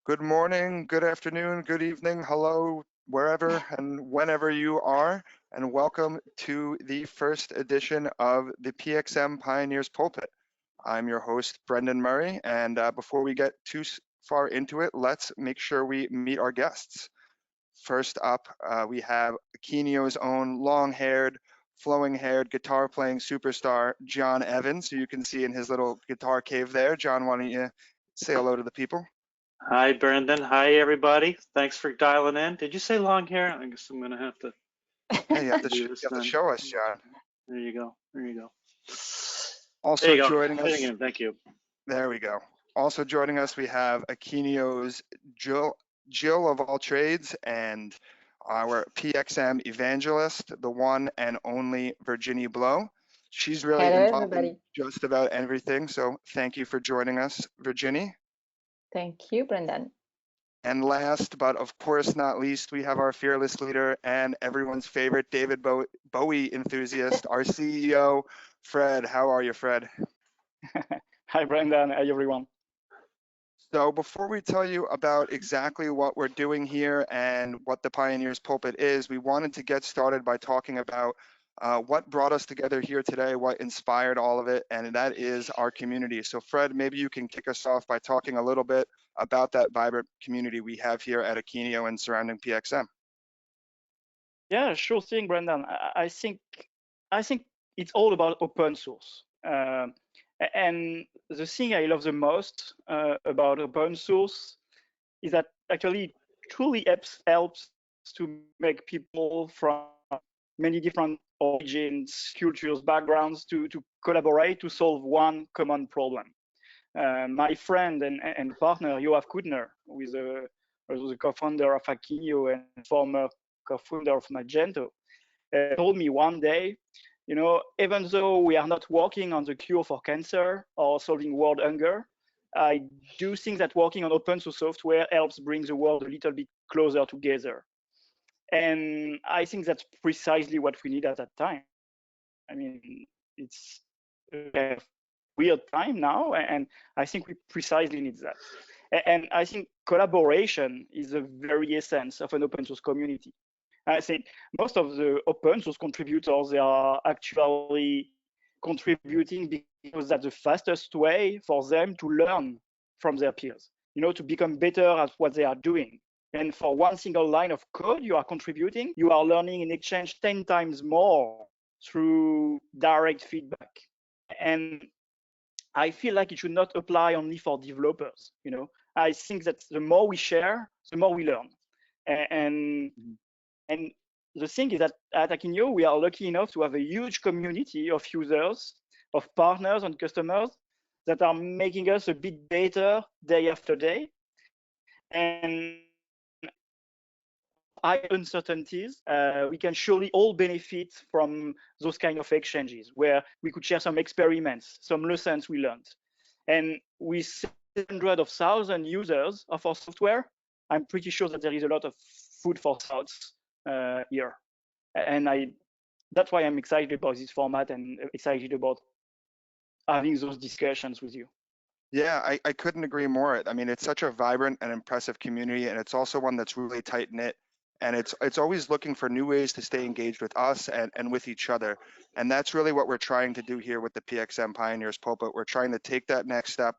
Good morning, good afternoon, good evening, hello, wherever and whenever you are, and welcome to the first edition of the PXM Pioneers Pulpit. I'm your host, Brendan Murray, and before we get too far into it, let's make sure we meet our guests. First up, we have Akeneo's own long-haired, flowing-haired, guitar-playing superstar, John Evans, who you can see in his little guitar cave there. John, why don't you say hello to the people? Hi, Brendan. Hi, everybody. Thanks for dialing in. Did you say long hair? I guess I'm going to have to Yeah, you have do this to then. show us, John. There you go. There you go. Also there you go. joining us. Thank you. There we go. Also joining us, we have Akeneo's Jill of all trades and our PXM evangelist, the one and only Virginie Blot. She's really Hello, involved everybody. in just about everything. So thank you for joining us, Virginie. Thank you, Brendan. And last, but of course not least, we have our fearless leader and everyone's favorite David Bowie enthusiast, our CEO, Fred. How are you, Fred? Hi, Brendan. Hi, everyone. So before we tell you about exactly what we're doing here and what the Pioneers Pulpit is, we wanted to get started by talking about what brought us together here today, what inspired all of it, and that is our community. So Fred, maybe you can kick us off by talking a little bit about that vibrant community we have here at Akeneo and surrounding PXM. Yeah, sure thing, Brendan. I think it's all about open source. And the thing I love the most about open source is that actually it truly helps to make people from many different origins, cultures, backgrounds to collaborate to solve one common problem. My friend and partner, Yoav Kutner, who is the co-founder of Akeneo and former co-founder of Magento, told me one day, even though we are not working on the cure for cancer or solving world hunger, I do think that working on open source software helps bring the world a little bit closer together. And I think that's precisely what we need at that time. I mean, it's a weird time now, and I think we precisely need that. And I think collaboration is the very essence of an open source community. I think most of the open source contributors, they are actually contributing because that's the fastest way for them to learn from their peers, to become better at what they are doing. And for one single line of code you are contributing, you are learning in exchange 10 times more through direct feedback. And I feel like it should not apply only for developers. I think that the more we share, the more we learn. And the thing is that at Akeneo, we are lucky enough to have a huge community of users, of partners and customers that are making us a bit better day after day. And high uncertainties, we can surely all benefit from those kind of exchanges where we could share some experiments, some lessons we learned. And with hundreds of thousands users of our software, I'm pretty sure that there is a lot of food for thoughts here. And that's why I'm excited about this format and excited about having those discussions with you. Yeah, I couldn't agree more. I mean, it's such a vibrant and impressive community, and it's also one that's really tight-knit. And it's always looking for new ways to stay engaged with us and with each other. And that's really what we're trying to do here with the PXM Pioneers Pulpit. We're trying to take that next step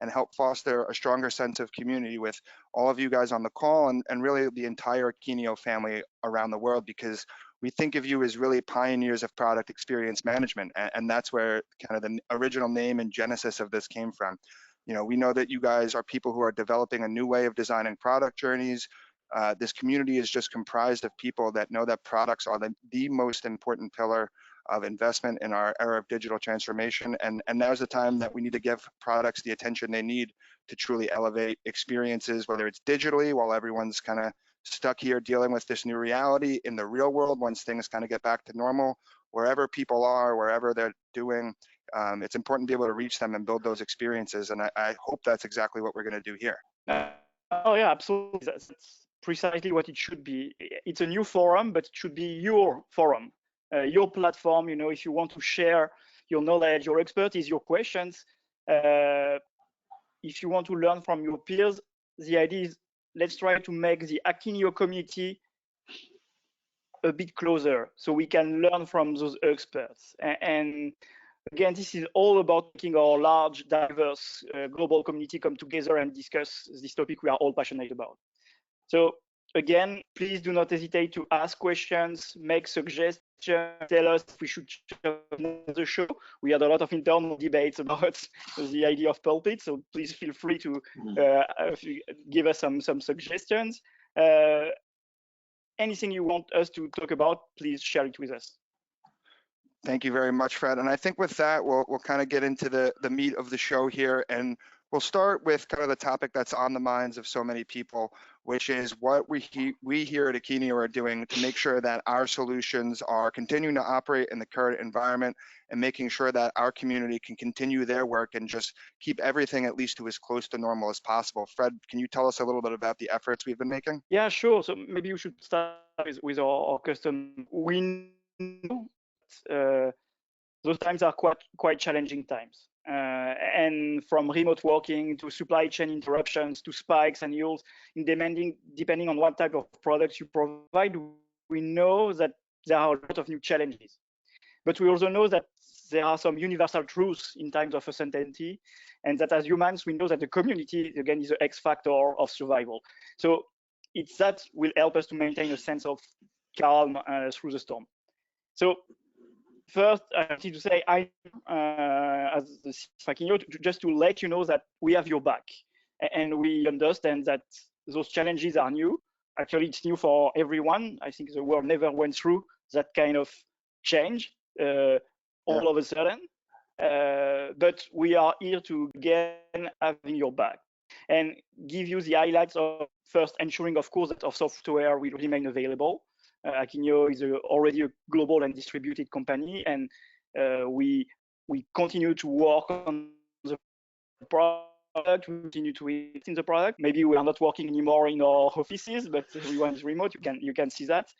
and help foster a stronger sense of community with all of you guys on the call and really the entire Akeneo family around the world, because we think of you as really pioneers of product experience management. And that's where kind of the original name and genesis of this came from. We know that you guys are people who are developing a new way of designing product journeys. This community is just comprised of people that know that products are the most important pillar of investment in our era of digital transformation. And now's the time that we need to give products the attention they need to truly elevate experiences, whether it's digitally while everyone's kind of stuck here dealing with this new reality, in the real world once things kind of get back to normal, wherever people are, wherever they're doing. It's important to be able to reach them and build those experiences. And I hope that's exactly what we're going to do here. Oh yeah, absolutely. That's precisely what it should be. It's a new forum, but it should be your forum, your platform. If you want to share your knowledge, your expertise, your questions, if you want to learn from your peers, the idea is let's try to make the Akeneo community a bit closer so we can learn from those experts. And again, this is all about making our large, diverse global community come together and discuss this topic we are all passionate about. So again, please do not hesitate to ask questions, make suggestions, tell us if we should change the show. We had a lot of internal debates about the idea of Pulpit, so please feel free to give us some suggestions. Anything you want us to talk about, please share it with us. Thank you very much, Fred. And I think with that, we'll kind of get into the meat of the show here. And we'll start with kind of the topic that's on the minds of so many people, which is what we here at Akeneo are doing to make sure that our solutions are continuing to operate in the current environment and making sure that our community can continue their work and just keep everything at least to as close to normal as possible. Fred, can you tell us a little bit about the efforts we've been making? Yeah, sure. So maybe we should start with our custom. We know those times are quite challenging times. And from remote working to supply chain interruptions to spikes and yields, depending on what type of products you provide, we know that there are a lot of new challenges. But we also know that there are some universal truths in times of uncertainty, and that as humans, we know that the community, again, is the X factor of survival. So it's that will help us to maintain a sense of calm through the storm. So first, I wanted to say, as the Akeneo, just to let you know that we have your back, and we understand that those challenges are new. Actually, it's new for everyone. I think the world never went through that kind of change all of a sudden. But we are here to again having your back and give you the highlights of first ensuring, of course, that our software will remain available. Akeneo is already a global and distributed company, and we continue to work on the product. We continue to invest in the product. Maybe we are not working anymore in our offices, but everyone is remote. You can see that.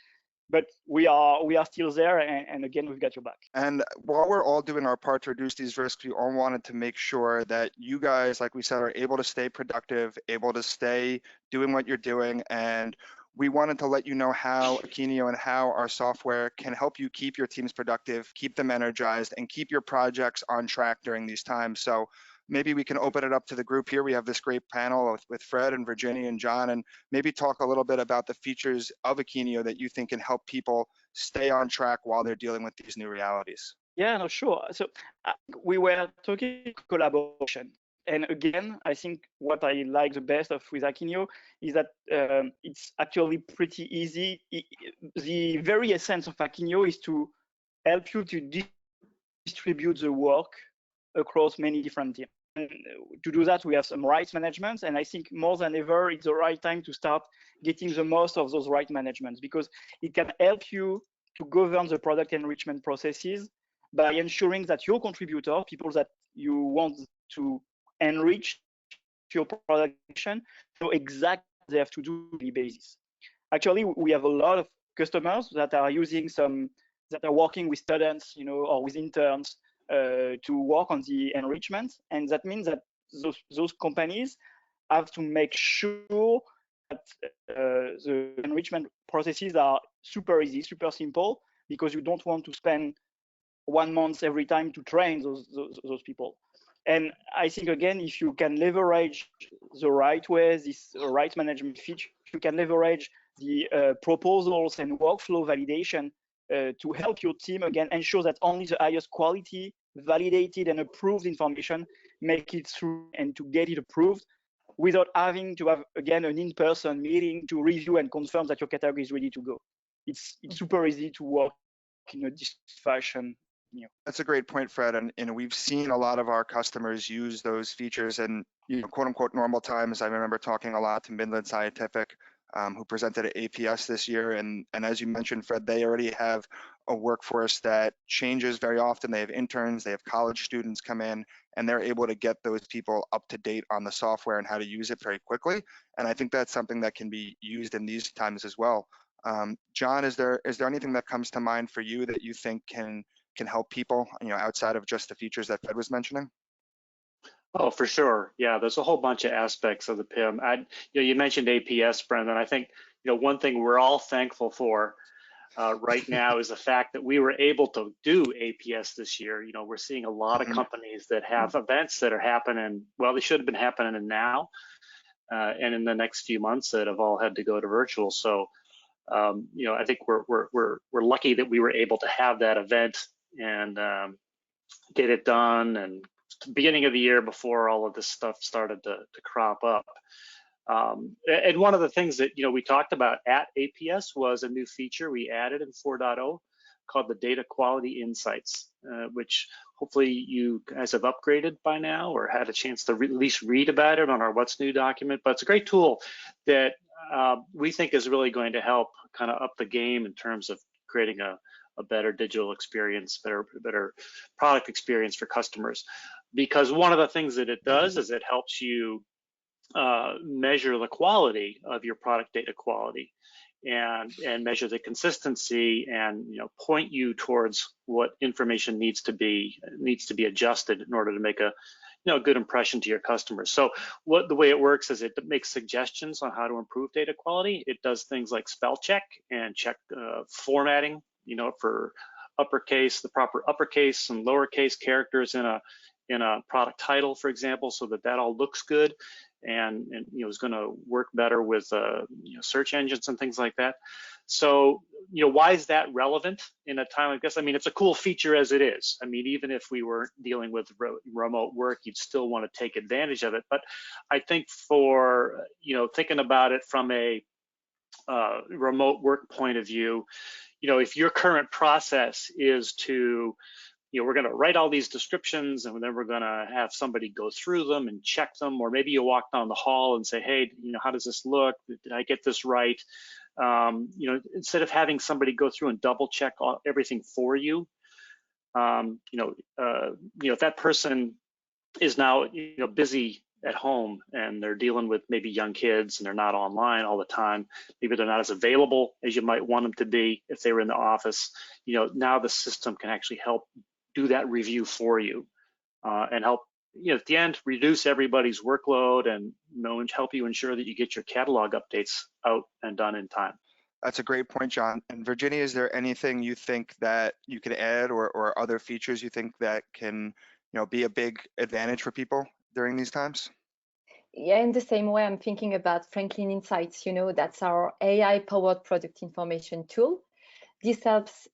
But we are still there, and again, we've got your back. And while we're all doing our part to reduce these risks, we all wanted to make sure that you guys, like we said, are able to stay productive, able to stay doing what you're doing. And we wanted to let you know how Akeneo and how our software can help you keep your teams productive, keep them energized, and keep your projects on track during these times. So maybe we can open it up to the group here. We have this great panel with Fred and Virginie and John, and maybe talk a little bit about the features of Akeneo that you think can help people stay on track while they're dealing with these new realities. Yeah, no, sure. So we were talking collaboration. And again, I think what I like the best with Akeneo is that it's actually pretty easy. The very essence of Akeneo is to help you to distribute the work across many different teams. And to do that, we have some rights management, and I think more than ever, it's the right time to start getting the most of those right managements, because it can help you to govern the product enrichment processes by ensuring that your contributor, people that you want to enrich your production, know exactly what they have to do on a daily basis. Actually, we have a lot of customers that are working with students, or with interns to work on the enrichment, and that means that those companies have to make sure that the enrichment processes are super easy, super simple, because you don't want to spend 1 month every time to train those people. And I think, again, if you can leverage the right way, this rights management feature, you can leverage the proposals and workflow validation to help your team, again, ensure that only the highest quality, validated and approved information make it through and to get it approved without having to have, again, an in-person meeting to review and confirm that your category is ready to go. It's super easy to work in this fashion. That's a great point, Fred. And we've seen a lot of our customers use those features in quote unquote normal times. I remember talking a lot to Midland Scientific, who presented at APS this year. And as you mentioned, Fred, they already have a workforce that changes very often. They have interns, they have college students come in, and they're able to get those people up to date on the software and how to use it very quickly. And I think that's something that can be used in these times as well. John, is there anything that comes to mind for you that you think can help people, outside of just the features that Fred was mentioning? Oh, for sure. Yeah, there's a whole bunch of aspects of the PIM. You mentioned APS, Brendan. I think, one thing we're all thankful for right now is the fact that we were able to do APS this year. We're seeing a lot of companies that have events that are happening. Well, they should have been happening now and in the next few months that have all had to go to virtual. So, I think we're lucky that we were able to have that event and get it done, and beginning of the year before all of this stuff started to crop up. And one of the things that we talked about at APS was a new feature we added in 4.0 called the Data Quality Insights, which hopefully you guys have upgraded by now or had a chance to at least read about it on our What's New document. But it's a great tool that we think is really going to help kind of up the game in terms of creating a better digital experience, better product experience for customers. Because one of the things that it does is it helps you measure the quality of your product data quality and measure the consistency and point you towards what information needs to be adjusted in order to make a good impression to your customers. So the way it works is it makes suggestions on how to improve data quality. It does things like spell check and check formatting, for uppercase, the proper uppercase and lowercase characters in a product title, for example, so that all looks good and is going to work better with search engines and things like that. So why is that relevant in a time like this? I mean, it's a cool feature as it is. I mean, even if we were dealing with remote work, you'd still want to take advantage of it. But I think for thinking about it from a remote work point of view, if your current process is to we're going to write all these descriptions and then we're going to have somebody go through them and check them, or maybe you walk down the hall and say, hey, how does this look? Did I get this right? Instead of having somebody go through and double check everything for you, if that person is now busy at home and they're dealing with maybe young kids and they're not online all the time, maybe they're not as available as you might want them to be if they were in the office, now the system can actually help do that review for you and help, at the end, reduce everybody's workload and help you ensure that you get your catalog updates out and done in time. That's a great point, John. And Virginie, is there anything you think that you could add or other features you think that can be a big advantage for people during these times? Yeah, in the same way, I'm thinking about Franklin Insights. That's our AI-powered product information tool. This helps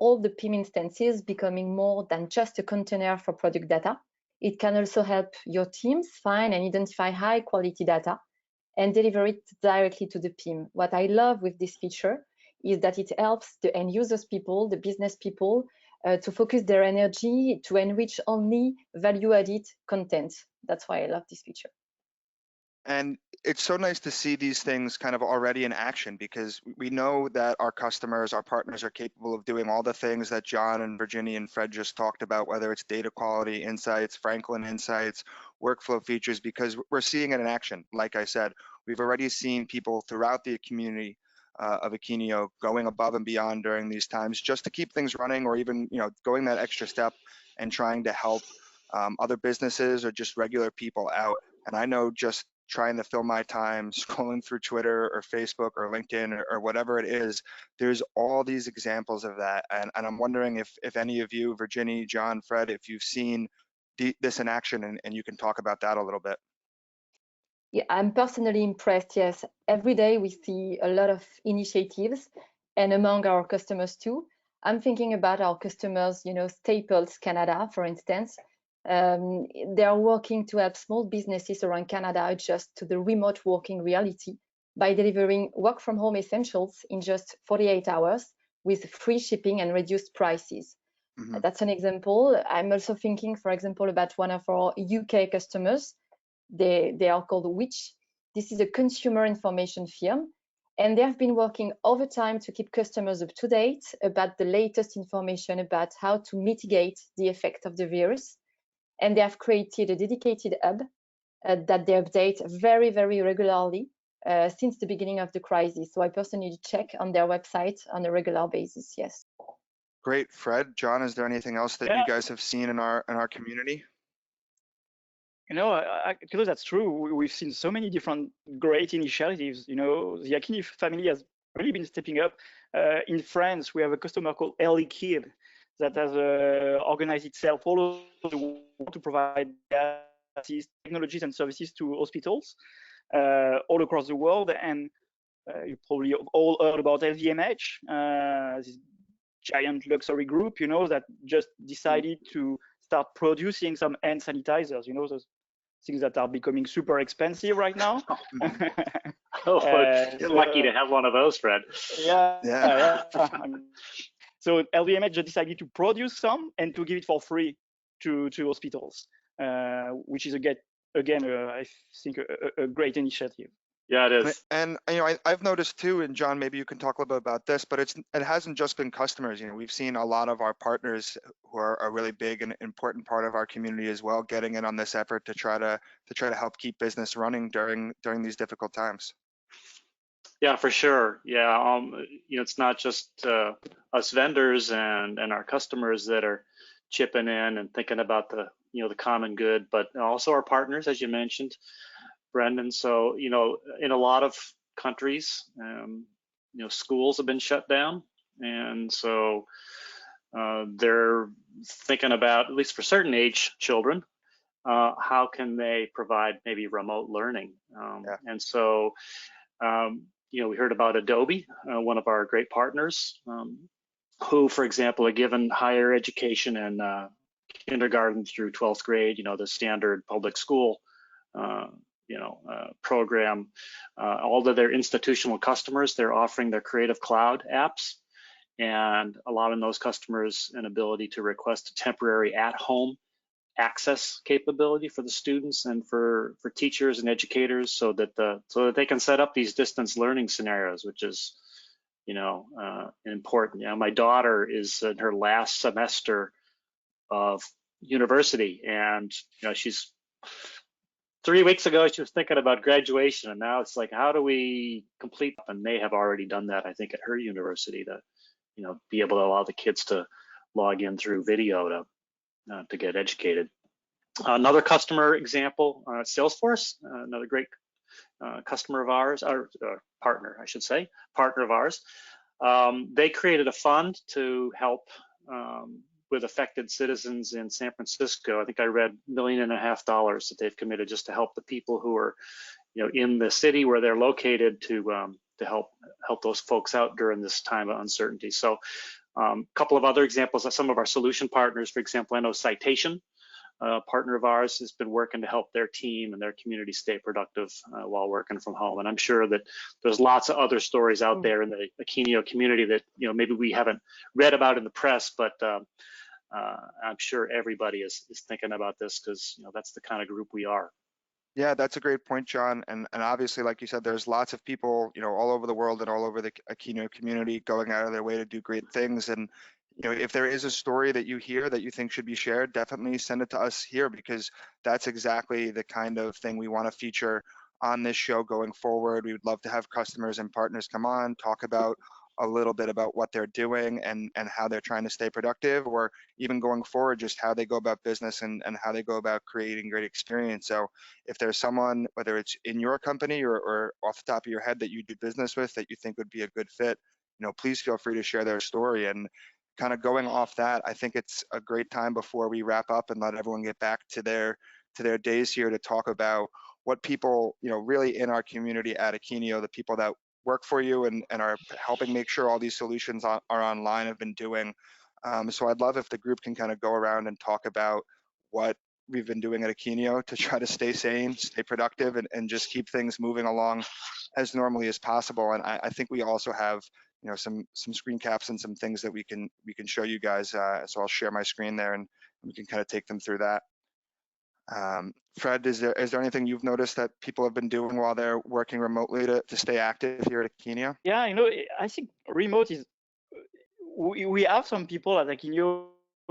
all the PIM instances becoming more than just a container for product data. It can also help your teams find and identify high quality data and deliver it directly to the PIM. What I love with this feature is that it helps the end users people, the business people, to focus their energy to enrich only value-added content. That's why I love this feature. And it's so nice to see these things kind of already in action, because we know that our customers, our partners are capable of doing all the things that John and Virginie and Fred just talked about, whether it's data quality insights, Franklin Insights, workflow features, because we're seeing it in action. Like I said, we've already seen people throughout the community of Akeneo going above and beyond during these times just to keep things running, or even going that extra step and trying to help other businesses or just regular people out. And I know just trying to fill my time scrolling through Twitter or Facebook or LinkedIn or whatever it is, there's all these examples of that. And I'm wondering if any of you, Virginie, John, Fred, if you've seen this in action and you can talk about that a little bit. Yeah, I'm personally impressed. Yes, every day we see a lot of initiatives, and among our customers too. I'm thinking about our customers, Staples Canada, for instance. They are working to help small businesses around Canada adjust to the remote working reality by delivering work from home essentials in just 48 hours with free shipping and reduced prices. Mm-hmm. That's an example. I'm also thinking, for example, about one of our UK customers. They are called Which. This is a consumer information firm, and they have been working overtime to keep customers up to date about the latest information about how to mitigate the effect of the virus. And they have created a dedicated hub that they update very, very regularly since the beginning of the crisis. So I personally check on their website on a regular basis. Yes. Great, Fred, John. Is there anything else that you guys have seen in our community? Because that's true. We've seen so many different great initiatives. The Akeneo family has really been stepping up. In France, we have a customer called Air Liquide that has organized itself all over the world to provide technologies and services to hospitals all across the world. And you probably all heard about LVMH, this giant luxury group, that just decided to start producing some hand sanitizers, those things that are becoming super expensive right now. You're lucky to have one of those, Fred. Yeah. So LVMH just decided to produce some and to give it for free to hospitals, which is again, I think a great initiative. Yeah, it is. And I've noticed too, and John, maybe you can talk a little bit about this, but it hasn't just been customers. We've seen a lot of our partners who are a really big and important part of our community as well, getting in on this effort to try to help keep business running during these difficult times. Yeah, for sure. Yeah, it's not just us vendors and our customers that are chipping in and thinking about the common good, but also our partners, as you mentioned, Brendan. So, in a lot of countries, schools have been shut down. And so they're thinking about, at least for certain age children, how can they provide maybe remote learning? And so, we heard about Adobe, one of our great partners, who, for example, are given higher education and kindergarten through 12th grade, the standard public school program. All of their institutional customers, they're offering their Creative Cloud apps and allowing those customers an ability to request a temporary at-home access capability for the students and for teachers and educators, so that they can set up these distance learning scenarios, which is important. My daughter is in her last semester of university, and she's 3 weeks ago she was thinking about graduation, and now it's like, how do we complete? And they have already done that, I think, at her university, to be able to allow the kids to log in through video to get educated. Another customer example, Salesforce, another great customer of ours, or partner, I should say, partner of ours. They created a fund to help with affected citizens in San Francisco. I think I read $1.5 million that they've committed just to help the people who are, in the city where they're located, to help those folks out during this time of uncertainty. So a couple of other examples of some of our solution partners. For example, I know Citation, a partner of ours, has been working to help their team and their community stay productive while working from home. And I'm sure that there's lots of other stories out there in the Akeneo community that maybe we haven't read about in the press, but I'm sure everybody is thinking about this, because that's the kind of group we are. Yeah, that's a great point, John. And obviously, like you said, there's lots of people, all over the world and all over the Akeneo community going out of their way to do great things. And if there is a story that you hear that you think should be shared, definitely send it to us here, because that's exactly the kind of thing we want to feature on this show going forward. We would love to have customers and partners come on, talk about a little bit about what they're doing and how they're trying to stay productive, or even going forward, just how they go about business and how they go about creating great experience. So if there's someone, whether it's in your company or off the top of your head, that you do business with that you think would be a good fit, please feel free to share their story. And kind of going off that, I think it's a great time before we wrap up and let everyone get back to their days here to talk about what people, really in our community at Akeneo, the people that work for you and are helping make sure all these solutions are online, have been doing. So I'd love if the group can kind of go around and talk about what we've been doing at Akeneo to try to stay sane, stay productive, and just keep things moving along as normally as possible. And I think we also have some screen caps and some things that we can show you guys. So I'll share my screen there and we can kind of take them through that. Fred, is there anything you've noticed that people have been doing while they're working remotely to stay active here at Akeneo? Yeah, I think remote is, we have some people at Akeneo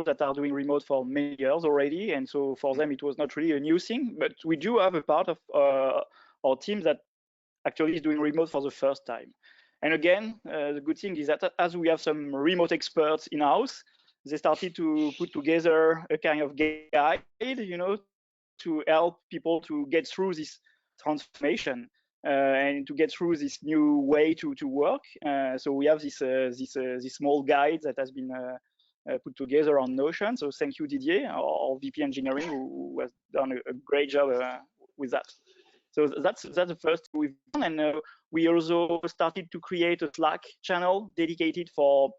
that are doing remote for many years already, and so for them it was not really a new thing, but we do have a part of our team that actually is doing remote for the first time. And again, the good thing is that as we have some remote experts in-house, they started to put together a kind of guide, to help people to get through this transformation and to get through this new way to work. So we have this small guide that has been put together on Notion. So thank you, Didier, our VP Engineering, who has done a great job with that. So that's the first we've done, and we also started to create a Slack channel dedicated for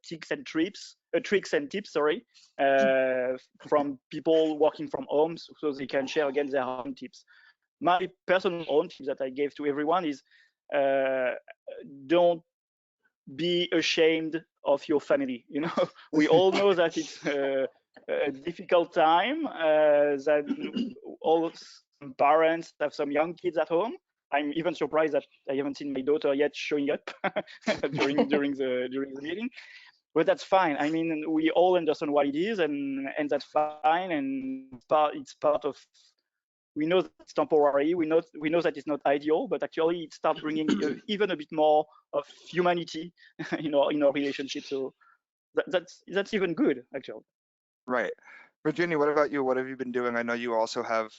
tricks and tips, sorry, from people working from home, so they can share again their own tips. My personal own tip that I gave to everyone is don't be ashamed of your family. You know, we all know that it's a difficult time, that all parents have some young kids at home. I'm even surprised that I haven't seen my daughter yet showing up during the meeting, but that's fine. I mean, we all understand what it is, and that's fine, and it's part of. We know that it's temporary. We know that it's not ideal, but actually it starts bringing even a bit more of humanity in our relationship. So that's even good, actually. Right. Virginie, what about you? What have you been doing? I know you also have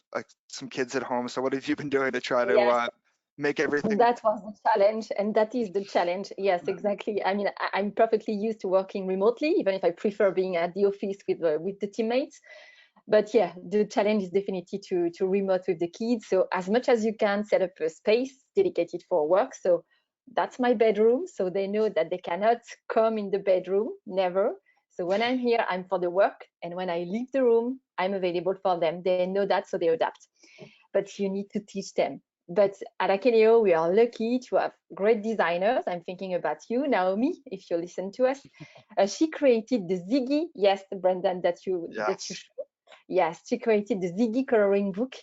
some kids at home. So what have you been doing to try to make everything? That was the challenge, and that is the challenge. Yes, exactly. I mean, I'm perfectly used to working remotely, even if I prefer being at the office with the teammates. But yeah, the challenge is definitely to remote with the kids. So as much as you can, set up a space dedicated for work. So that's my bedroom. So they know that they cannot come in the bedroom, never. So when I'm here, I'm for the work. And when I leave the room, I'm available for them. They know that, so they adapt. But you need to teach them. But at Akeneo, we are lucky to have great designers. I'm thinking about you, Naomi, if you listen to us. She created the Ziggy. Yes, Brendan, that you showed. Yes, she created the Ziggy coloring book.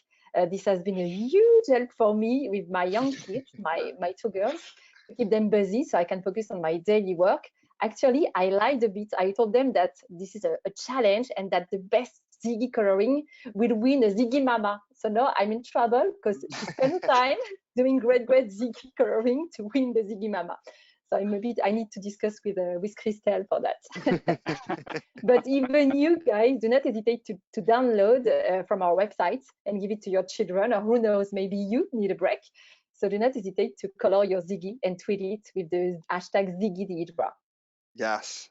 This has been a huge help for me with my young kids, my two girls, to keep them busy so I can focus on my daily work. Actually, I lied a bit. I told them that this is a challenge and that the best Ziggy coloring will win a Ziggy Mama. So now I'm in trouble because she spent time doing great Ziggy coloring to win the Ziggy Mama. So I need to discuss with Christelle for that. But even you guys, do not hesitate to download from our website and give it to your children, or who knows, maybe you need a break. So do not hesitate to color your Ziggy and tweet it with the hashtag ZiggyTheEatBra. Yes.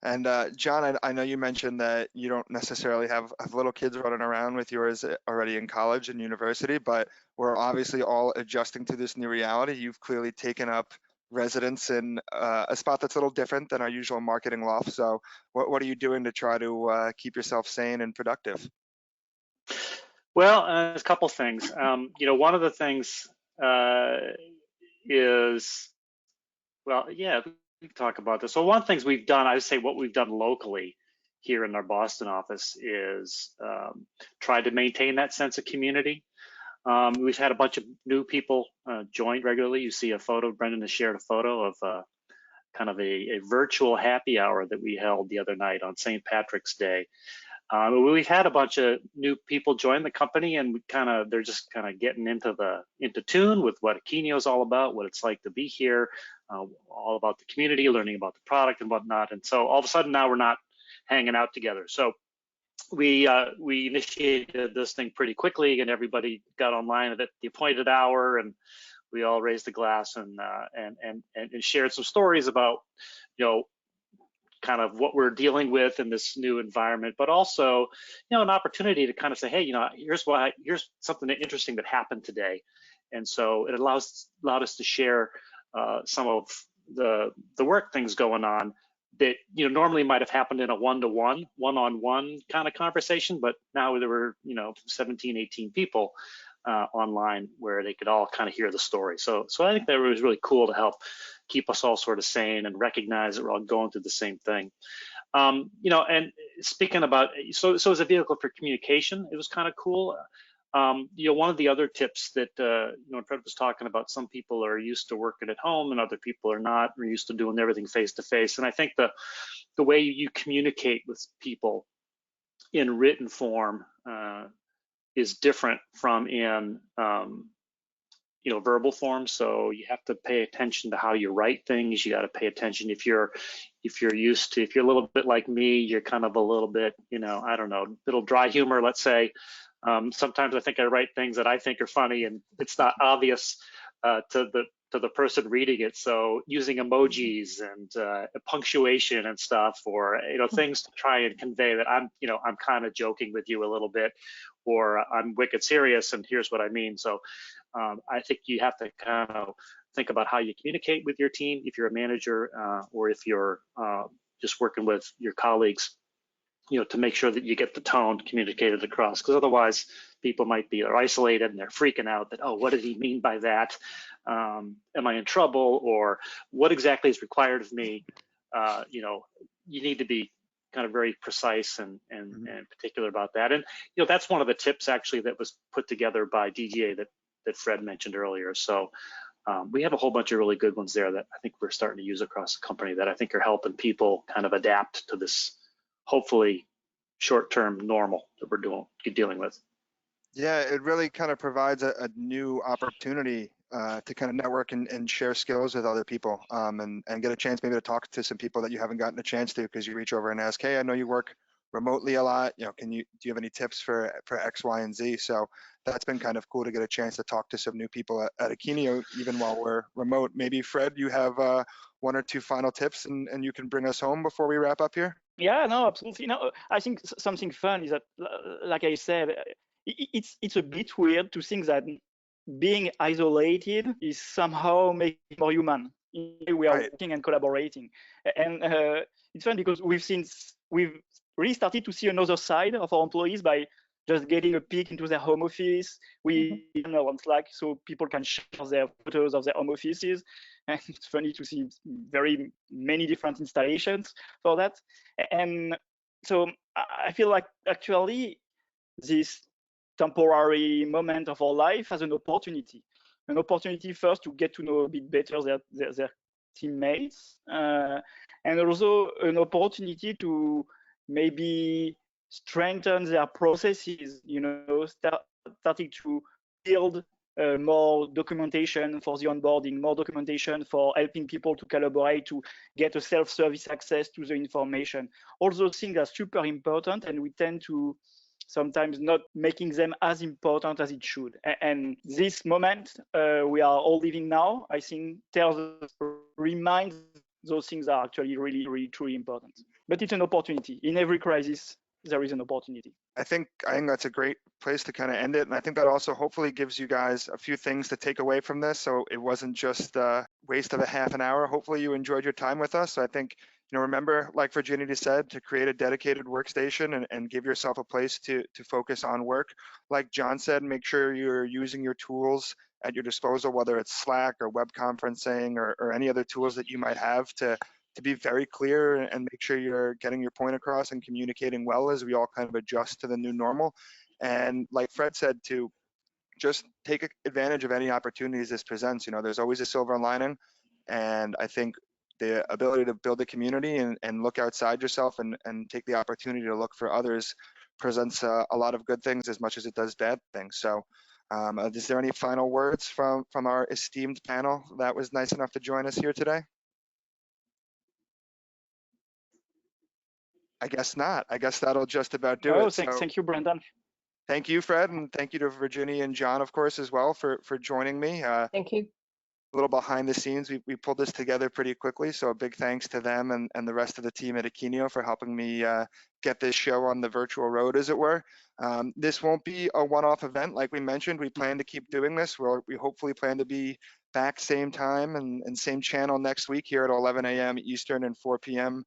And John, I know you mentioned that you don't necessarily have little kids running around with yours already in college and university, but we're obviously all adjusting to this new reality. You've clearly taken up residence in a spot that's a little different than our usual marketing loft. So what are you doing to try to keep yourself sane and productive? Well, there's a couple things. One of the things is, well, yeah, we can talk about this. So one of the things we've done, I would say what we've done locally here in our Boston office is try to maintain that sense of community. We've had a bunch of new people join regularly. You see a photo, Brendan has shared a photo of kind of a virtual happy hour that we held the other night on St. Patrick's Day. We've had a bunch of new people join the company, and they're just kind of getting into tune with what Akeneo is all about, what it's like to be here, all about the community, learning about the product and whatnot. And so all of a sudden now we're not hanging out together. So we initiated this thing pretty quickly, and everybody got online at the appointed hour, and we all raised a glass and shared some stories about, kind of what we're dealing with in this new environment, but also, an opportunity to kind of say, hey, here's something interesting that happened today. And so it allowed us to share some of the work things going on that normally might have happened in a one-on-one kind of conversation, but now there were 17, 18 people online where they could all kind of hear the story. So I think that was really cool to help keep us all sort of sane and recognize that we're all going through the same thing. And speaking about, so as a vehicle for communication, it was kind of cool. One of the other tips that Fred was talking about, some people are used to working at home and other people are not. We're used to doing everything face to face. And I think the way you communicate with people in written form is different from in verbal form. So you have to pay attention to how you write things. You got to pay attention if you're a little bit like me, you're kind of a little bit, little dry humor, let's say. Sometimes I think I write things that I think are funny, and it's not obvious to the person reading it. So using emojis and punctuation and stuff, or things to try and convey that I'm kind of joking with you a little bit, or I'm wicked serious, and here's what I mean. So I think you have to kind of think about how you communicate with your team if you're a manager, or if you're just working with your colleagues, to make sure that you get the tone communicated across, because otherwise people might be isolated and they're freaking out that, oh, what did he mean by that? Am I in trouble? Or what exactly is required of me? You need to be kind of very precise and particular about that. And that's one of the tips actually that was put together by DGA that Fred mentioned earlier. So we have a whole bunch of really good ones there that I think we're starting to use across the company that I think are helping people kind of adapt to this hopefully short-term normal that we're dealing with. Yeah, it really kind of provides a new opportunity to kind of network and share skills with other people, and get a chance maybe to talk to some people that you haven't gotten a chance to, because you reach over and ask, hey, I know you work remotely a lot, do you have any tips for X, Y, and Z? So that's been kind of cool to get a chance to talk to some new people at Akeneo, even while we're remote. Maybe Fred, you have one or two final tips, and you can bring us home before we wrap up here. Yeah, no, absolutely. No, I think something fun is that, like I said, it's a bit weird to think that being isolated is somehow making more human. We are working and collaborating, and it's fun because we've really started to see another side of our employees by just getting a peek into their home office. We on Slack, so people can share their photos of their home offices, and it's funny to see very many different installations for that. And so I feel like actually this temporary moment of our life as an opportunity first to get to know a bit better their teammates, and also an opportunity to maybe strengthen their processes, starting to build more documentation for the onboarding, more documentation for helping people to collaborate, to get a self-service access to the information. All those things are super important, and we tend to sometimes not making them as important as it should. And this moment we are all living now, I think, reminds those things are actually really, really, truly important. But it's an opportunity. In every crisis, there is an opportunity. I think that's a great place to kind of end it. And I think that also hopefully gives you guys a few things to take away from this. So it wasn't just a waste of a half an hour. Hopefully you enjoyed your time with us. So I think, remember, like Virginie said, to create a dedicated workstation and give yourself a place to focus on work. Like John said, make sure you're using your tools at your disposal, whether it's Slack or web conferencing or any other tools that you might have to be very clear and make sure you're getting your point across and communicating well as we all kind of adjust to the new normal. And like Fred said, to just take advantage of any opportunities this presents. There's always a silver lining. And I think the ability to build a community and look outside yourself and take the opportunity to look for others presents a lot of good things as much as it does bad things. So is there any final words from our esteemed panel that was nice enough to join us here today? I guess not. I guess that'll just about do it. Thank you, Brendan. Thank you, Fred, and thank you to Virginie and John, of course, as well for joining me. Thank you. A little behind the scenes, we pulled this together pretty quickly, so a big thanks to them and the rest of the team at Akeneo for helping me get this show on the virtual road, as it were. This won't be a one-off event. Like we mentioned, we plan to keep doing this. We hopefully plan to be back same time and same channel next week here at 11 a.m. Eastern and 4 p.m.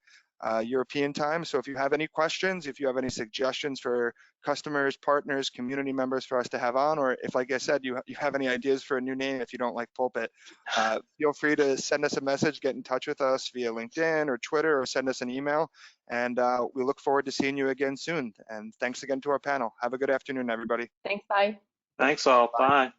European time. So if you have any questions, if you have any suggestions for customers, partners, community members for us to have on, or if, like I said, you have any ideas for a new name if you don't like Pulpit, feel free to send us a message, get in touch with us via LinkedIn or Twitter, or send us an email. And we look forward to seeing you again soon. And thanks again to our panel. Have a good afternoon, everybody. Thanks, bye. Thanks all, bye.